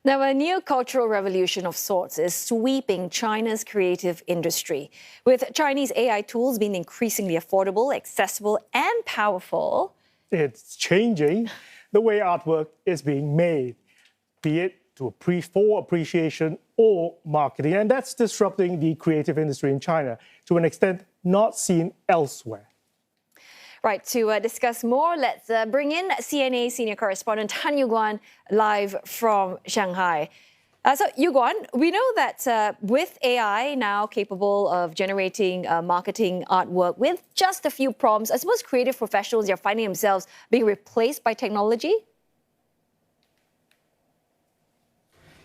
Now, a new cultural revolution of sorts is sweeping China's creative industry. With Chinese AI tools being increasingly affordable, accessible, and powerful, it's changing the way artwork is being made, be it for appreciation or marketing. And that's disrupting the creative industry in China to an extent not seen elsewhere. Right, to discuss more, let's bring in CNA senior correspondent Yew Guan live from Shanghai. So, Yew Guan, we know that with AI now capable of generating marketing artwork with just a few prompts, I suppose creative professionals are finding themselves being replaced by technology?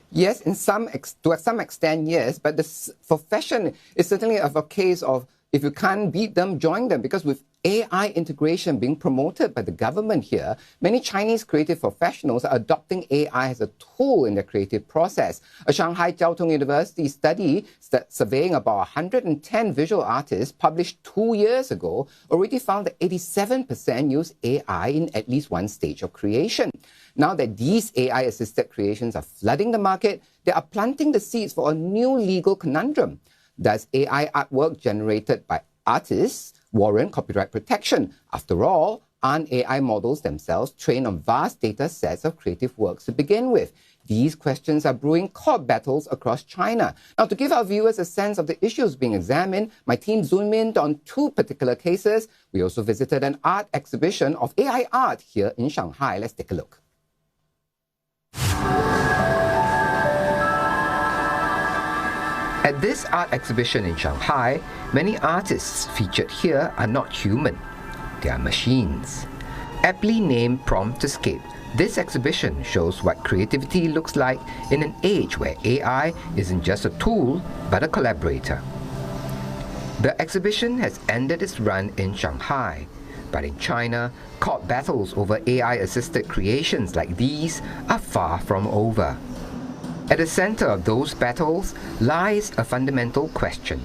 Yes, to some extent, yes. But for fashion, it's certainly a case of if you can't beat them, join them. Because with AI integration being promoted by the government here, many Chinese creative professionals are adopting AI as a tool in their creative process. A Shanghai Jiao Tong University study surveying about 110 visual artists published 2 years ago already found that 87% use AI in at least one stage of creation. Now that these AI-assisted creations are flooding the market, they are planting the seeds for a new legal conundrum. Does AI artwork generated by artists warrant copyright protection? After all, aren't AI models themselves trained on vast data sets of creative works to begin with? These questions are brewing court battles across China. Now, to give our viewers a sense of the issues being examined, my team zoomed in on two particular cases. We also visited an art exhibition of AI art here in Shanghai. Let's take a look. At this art exhibition in Shanghai, many artists featured here are not human. They are machines. Aptly named Prompt Escape, this exhibition shows what creativity looks like in an age where AI isn't just a tool, but a collaborator. The exhibition has ended its run in Shanghai, but in China, court battles over AI-assisted creations like these are far from over. At the center of those battles lies a fundamental question.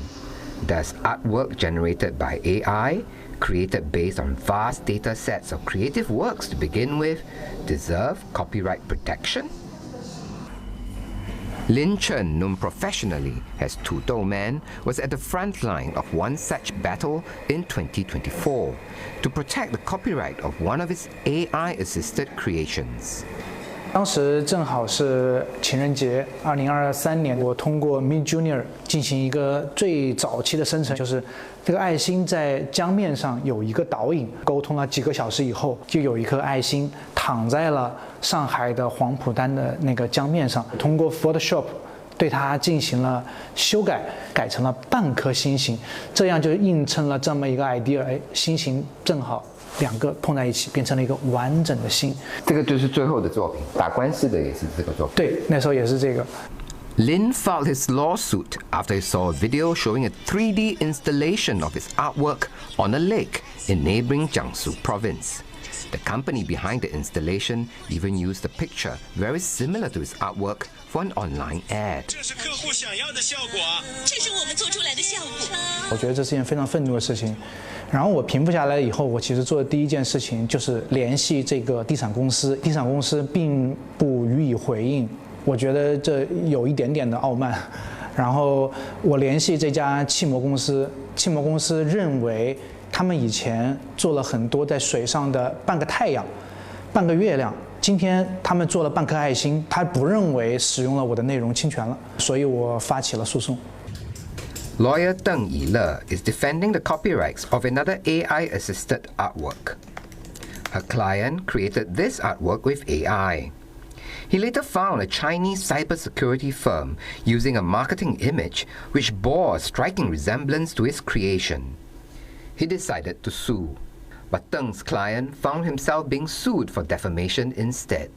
Does artwork generated by AI, created based on vast data sets of creative works to begin with, deserve copyright protection? Lin Chen, known professionally as Tudou Man, was at the front line of one such battle in 2024 to protect the copyright of one of his AI-assisted creations. 当时正好是情人节，2023年，我通过 Midjourney 进行一个最早期的生成，就是这个爱心在江面上有一个倒影，沟通了几个小时以后，就有一颗爱心躺在了上海的黄浦滩的那个江面上。通过 Photoshop 对它进行了修改，改成了半颗星星，这样就映衬了这么一个 idea， 哎，星星正好。 两个碰在一起，变成了一个完整的心。这个就是最后的作品，打官司的也是这个作品。对，那时候也是这个。Lin filed his lawsuit after he saw a video showing a 3D installation of his artwork on a lake in neighboring Jiangsu province. The company behind the installation even used a picture very similar to his artwork for an online ad. 这是客户想要的效果，这是我们做出来的效果。我觉得这是件非常愤怒的事情。 然后我平复下来以后，我其实做的第一件事情就是联系这个地产公司，地产公司并不予以回应，我觉得这有一点点的傲慢。然后我联系这家气膜公司，气膜公司认为他们以前做了很多在水上的半个太阳、半个月亮，今天他们做了半颗爱心，他不认为使用了我的内容侵权了，所以我发起了诉讼。 Lawyer Deng Yile is defending the copyrights of another AI-assisted artwork. Her client created this artwork with AI. He later found a Chinese cybersecurity firm using a marketing image which bore a striking resemblance to his creation. He decided to sue, but Deng's client found himself being sued for defamation instead.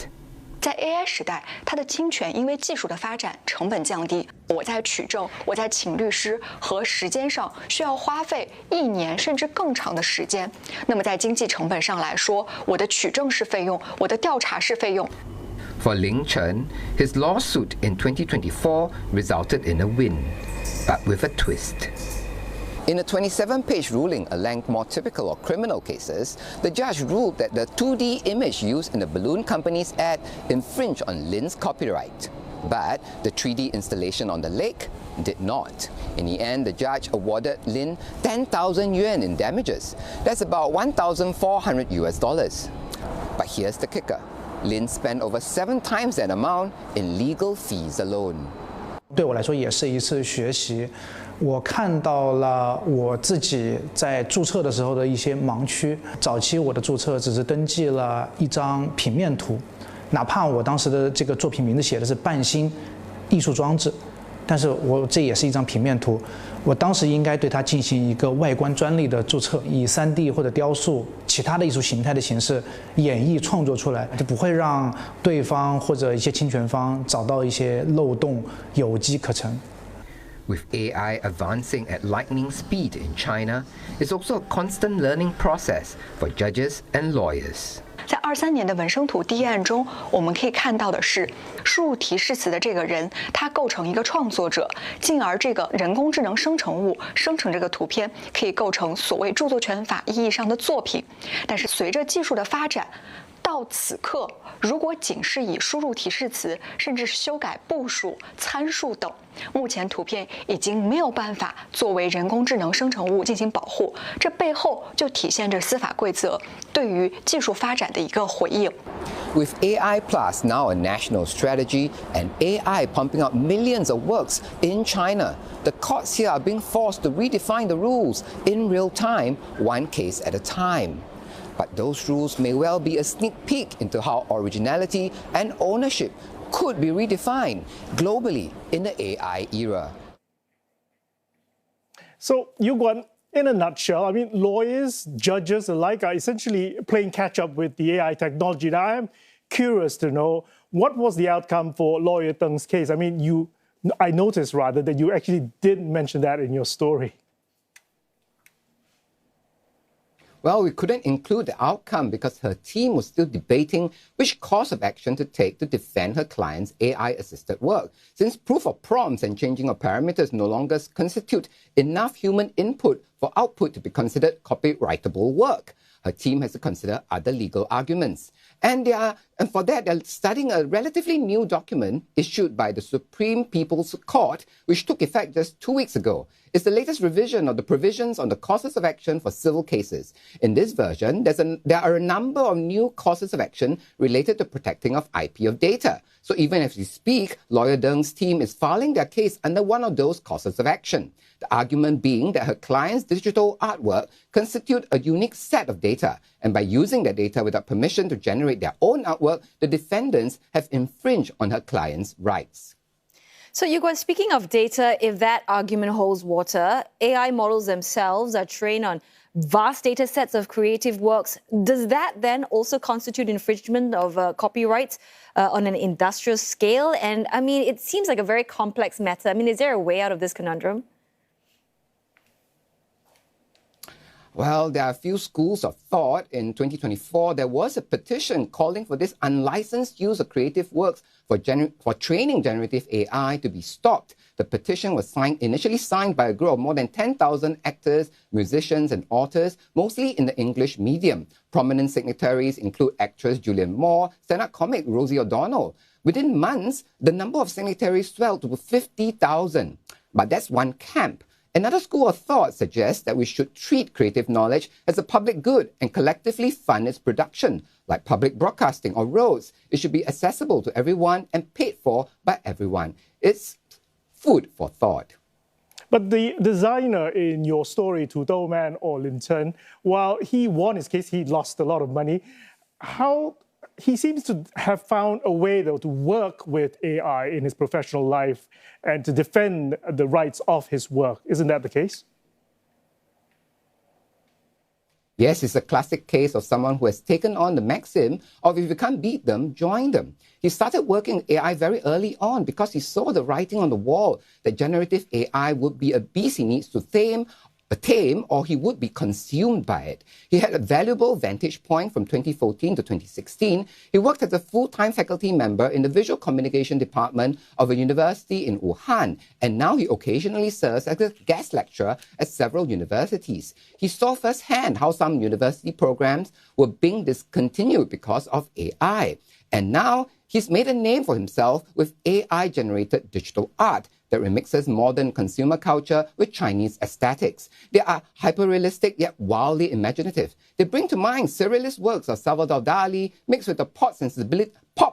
在 AI 时代，它的侵权因为技术的发展，成本降低。我在取证，我在请律师和时间上需要花费1年甚至更长的时间。那么在经济成本上来说，我的取证是费用，我的调查是费用。For Lin Chen, his lawsuit in 2024 resulted in a win, but with a twist. In a 27-page ruling, a length more typical of criminal cases, the judge ruled that the 2D image used in the balloon company's ad infringed on Lin's copyright. But the 3D installation on the lake did not. In the end, the judge awarded Lin 10,000 yuan in damages. That's about 1,400 US dollars. But here's the kicker. Lin spent over 7 times that amount in legal fees alone. 对我来说也是一次学习，我看到了我自己在注册的时候的一些盲区。早期我的注册只是登记了一张平面图，哪怕我当时的这个作品名字写的是半星艺术装置，但是这也是一张平面图。我当时应该对它进行一个外观专利的注册，以3D 或者雕塑、其他的艺术形态的形式演绎创作出来，就不会让对方或者一些侵权方找到一些漏洞，有机可乘。With AI advancing at lightning speed in China, it's also a constant learning process for judges and lawyers. 在23年的文生图第一案中，我们可以看到的是，输入提示词的这个人，他构成一个创作者，进而这个人工智能生成物生成这个图片，可以构成所谓著作权法意义上的作品。但是随着技术的发展，到此刻，如果仅是以输入提示词，甚至是修改步数、参数等，目前图片已经没有办法作为人工智能生成物进行保护。这背后就体现着司法规则对于技术发展的一个回应。With AI Plus now a national strategy and AI pumping out millions of works in China, the courts here are being forced to redefine the rules in real time, one case at a time. But those rules may well be a sneak peek into how originality and ownership could be redefined globally in the AI era. So, Yew Guan, in a nutshell, I mean, lawyers, judges alike are essentially playing catch up with the AI technology. Now, I'm curious to know, what was the outcome for lawyer Deng's case? I mean, I noticed rather that you actually did mention that in your story. Well, we couldn't include the outcome because her team was still debating which course of action to take to defend her client's AI-assisted work, since proof of prompts and changing of parameters no longer constitute enough human input for output to be considered copyrightable work. Her team has to consider other legal arguments. And for that, they're studying a relatively new document issued by the Supreme People's Court, which took effect just 2 weeks ago. It's the latest revision of the provisions on the causes of action for civil cases. In this version, there are a number of new causes of action related to protecting of IP of data. So even as we speak, lawyer Deng's team is filing their case under one of those causes of action. The argument being that her client's digital artwork constitute a unique set of data, and by using that data without permission to generate their own artwork, the defendants have infringed on her client's rights. So, Yew Guan, speaking of data, if that argument holds water, AI models themselves are trained on vast data sets of creative works. Does that then also constitute infringement of copyrights on an industrial scale? And I mean, it seems like a very complex matter. I mean, is there a way out of this conundrum? Well, there are a few schools of thought. In 2024, there was a petition calling for this unlicensed use of creative works for training generative AI to be stopped. The petition was initially signed by a group of more than 10,000 actors, musicians, and authors, mostly in the English medium. Prominent signatories include actress Julianne Moore, stand-up comic Rosie O'Donnell. Within months, the number of signatories swelled to 50,000. But that's one camp. Another school of thought suggests that we should treat creative knowledge as a public good and collectively fund its production. Like public broadcasting or roads, it should be accessible to everyone and paid for by everyone. It's food for thought. But the designer in your story, Tu Dou Man or Lin Chen, while he won his case, he lost a lot of money. He seems to have found a way, though, to work with AI in his professional life and to defend the rights of his work. Isn't that the case? Yes, it's a classic case of someone who has taken on the maxim of if you can't beat them, join them. He started working with AI very early on because he saw the writing on the wall that generative AI would be a beast he needs to tame, or he would be consumed by it. He had a valuable vantage point from 2014 to 2016. He worked as a full-time faculty member in the visual communication department of a university in Wuhan, and now he occasionally serves as a guest lecturer at several universities. He saw firsthand how some university programs were being discontinued because of AI. And now He's made a name for himself with AI-generated digital art that remixes modern consumer culture with Chinese aesthetics. They are hyper-realistic yet wildly imaginative. They bring to mind surrealist works of Salvador Dali mixed with the pop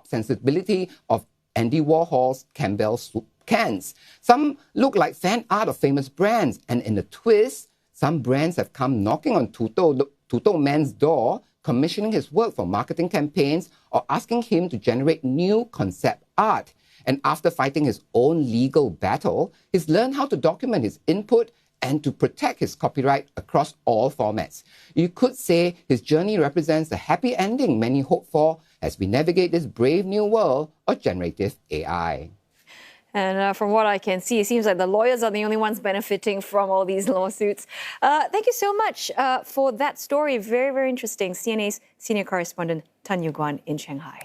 sensibility of Andy Warhol's Campbell soup cans. Some look like fan art of famous brands, and in the twist, some brands have come knocking on Tuto Man's door, commissioning his work for marketing campaigns or asking him to generate new concept art. And after fighting his own legal battle, he's learned how to document his input and to protect his copyright across all formats. You could say his journey represents the happy ending many hope for as we navigate this brave new world of generative AI. And from what I can see, it seems like the lawyers are the only ones benefiting from all these lawsuits. Thank you so much for that story. Very, very interesting. CNA's senior correspondent Tan Yew Guan in Shanghai.